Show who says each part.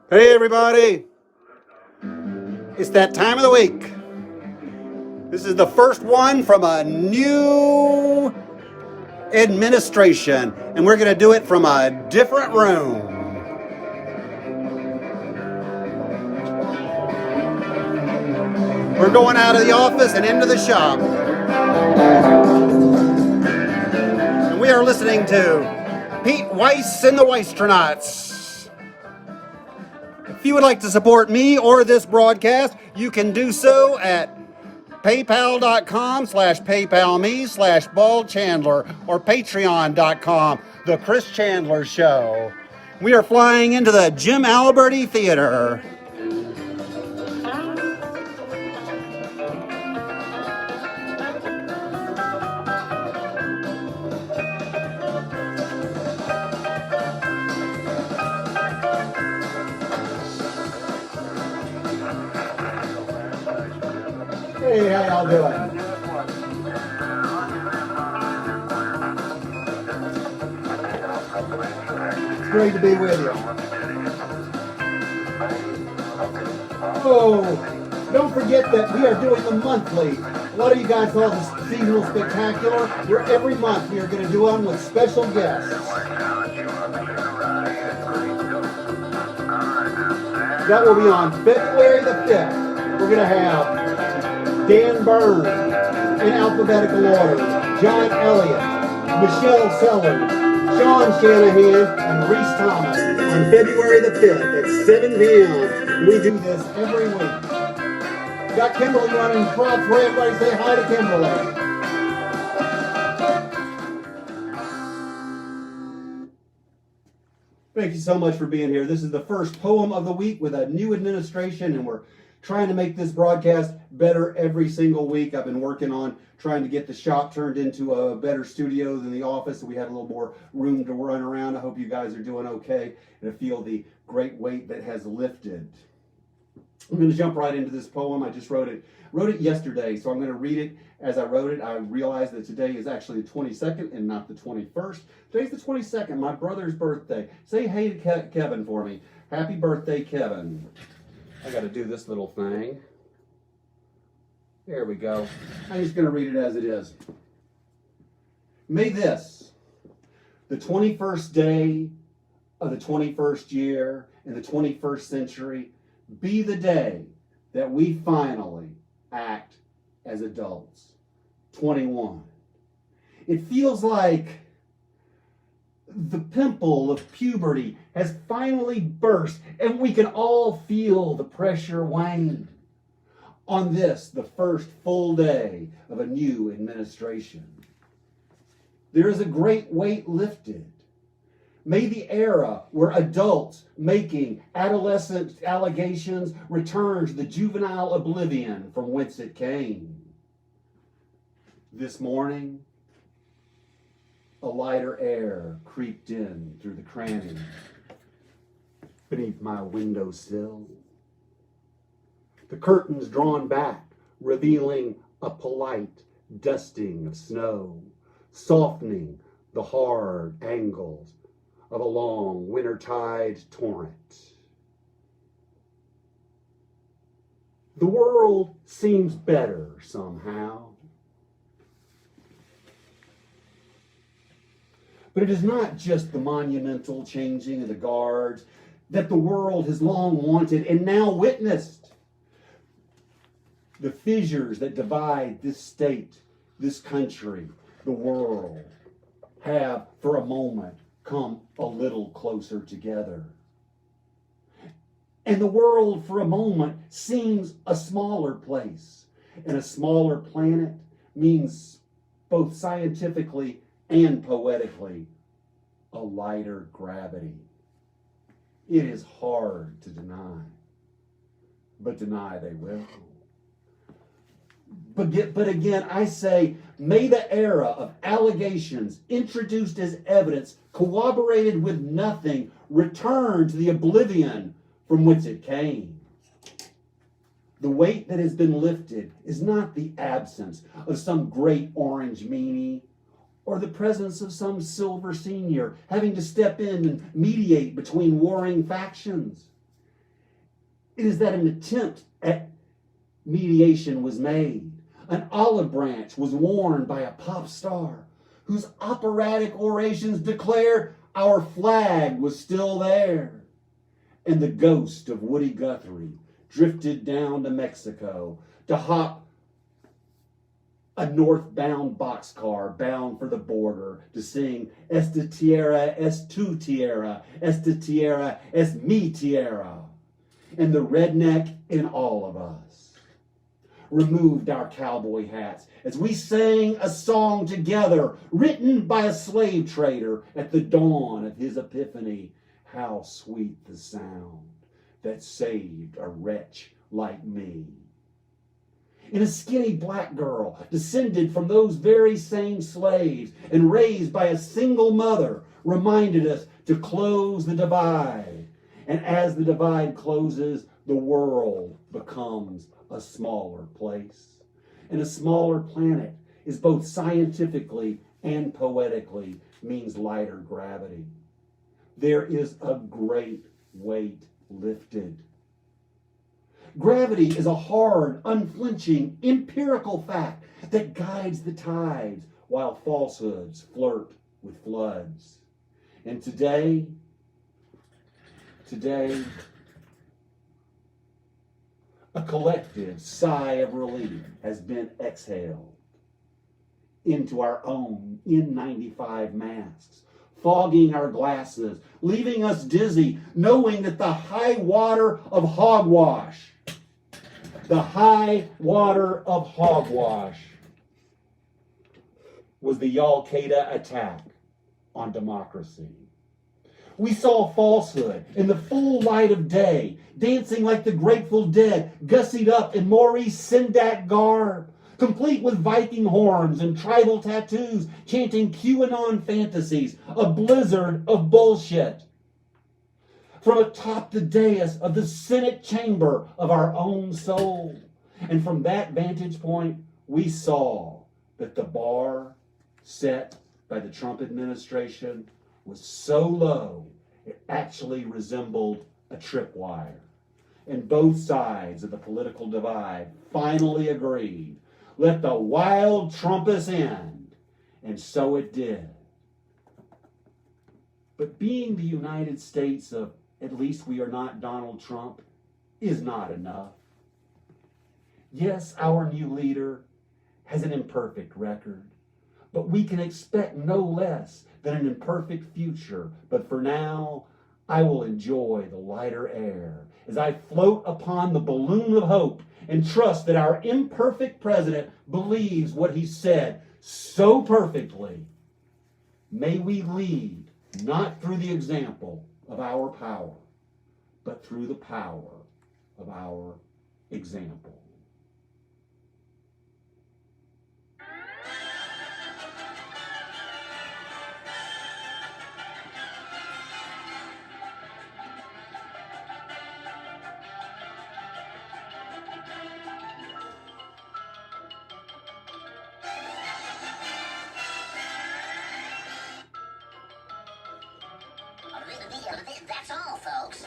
Speaker 1: Hey everybody, it's that time of the week. This is the first one from a new administration, and we're going to do it from a different room. We're going out of the office and into the shop. And we are listening to Pete Weiss and the Weistronauts. If you would like to support me or this broadcast, you can do so at paypal.com/paypalme/Bald Chandler or patreon.com, The Chris Chandler Show. We are flying into the Jim Alberti Theater. Hey, how y'all doing? It's great to be with you. Oh, don't forget that we are doing the monthly. A lot of you guys call this seasonal spectacular. We're every month we are going to do one with special guests. That will be on February the 5th. We're going to have Dan Byrne in alphabetical order, John Elliott, Michelle Sellers, Sean Shanahan, and Reese Thomas on February the 5th at 7 p.m. We do this every week. Got Kimberly running props for everybody. Say hi to Kimberly. Thank you so much for being here. This is the first poem of the week with a new administration, and we're trying to make this broadcast better every single week. I've been working on trying to get the shop turned into a better studio than the office, so we had a little more room to run around. I hope you guys are doing okay and feel the great weight that has lifted. I'm going to jump right into this poem. I just wrote it yesterday, so I'm going to read it as I wrote it. I realized that today is actually the 22nd and not the 21st. Today's the 22nd, my brother's birthday. Say hey to Kevin for me. Happy birthday, Kevin. I got to do this little thing. There we go. I'm just going to read it as it is. May this, the 21st day of the 21st year in the 21st century, be the day that we finally act as adults. 21. It feels like the pimple of puberty has finally burst, and we can all feel the pressure wane. On this, the first full day of a new administration, there is a great weight lifted. May the era where adults making adolescent allegations return to the juvenile oblivion from whence it came. This morning, a lighter air creeped in through the cranny beneath my windowsill. The curtains drawn back, revealing a polite dusting of snow, softening the hard angles of a long wintertide torrent. The world seems better somehow. But it is not just the monumental changing of the guards that the world has long wanted and now witnessed. The fissures that divide this state, this country, the world, have for a moment come a little closer together. And the world for a moment seems a smaller place. And a smaller planet means both scientifically and poetically a lighter gravity. It is hard to deny, but deny they will. But again, I say, may the era of allegations introduced as evidence, corroborated with nothing, return to the oblivion from whence it came. The weight that has been lifted is not the absence of some great orange meanie or the presence of some silver senior having to step in and mediate between warring factions. It is that an attempt at mediation was made. An olive branch was worn by a pop star whose operatic orations declare our flag was still there. And the ghost of Woody Guthrie drifted down to Mexico to hop a northbound boxcar bound for the border to sing Esta tierra es tu tierra, esta tierra es mi tierra. And the redneck in all of us removed our cowboy hats as we sang a song together written by a slave trader at the dawn of his epiphany. How sweet the sound that saved a wretch like me. And a skinny black girl, descended from those very same slaves and raised by a single mother, reminded us to close the divide. And as the divide closes, the world becomes a smaller place. And a smaller planet is both scientifically and poetically means lighter gravity. There is a great weight lifted. Gravity is a hard, unflinching, empirical fact that guides the tides while falsehoods flirt with floods. And today, a collective sigh of relief has been exhaled into our own N95 masks, fogging our glasses, leaving us dizzy, knowing that the high water of hogwash was the Al-Qaeda attack on democracy. We saw falsehood in the full light of day, dancing like the Grateful Dead, gussied up in Maurice Sendak garb, complete with Viking horns and tribal tattoos, chanting QAnon fantasies, a blizzard of bullshit. From atop the dais of the Senate chamber of our own soul. And from that vantage point, we saw that the bar set by the Trump administration was so low, it actually resembled a tripwire. And both sides of the political divide finally agreed, let the wild Trumpus end. And so it did. But being the United States of at least we are not Donald Trump is not enough. Yes, our new leader has an imperfect record, but we can expect no less than an imperfect future. But for now, I will enjoy the lighter air as I float upon the balloon of hope and trust that our imperfect president believes what he said so perfectly. May we lead not through the example of our power, but through the power of our example.
Speaker 2: That's all, folks.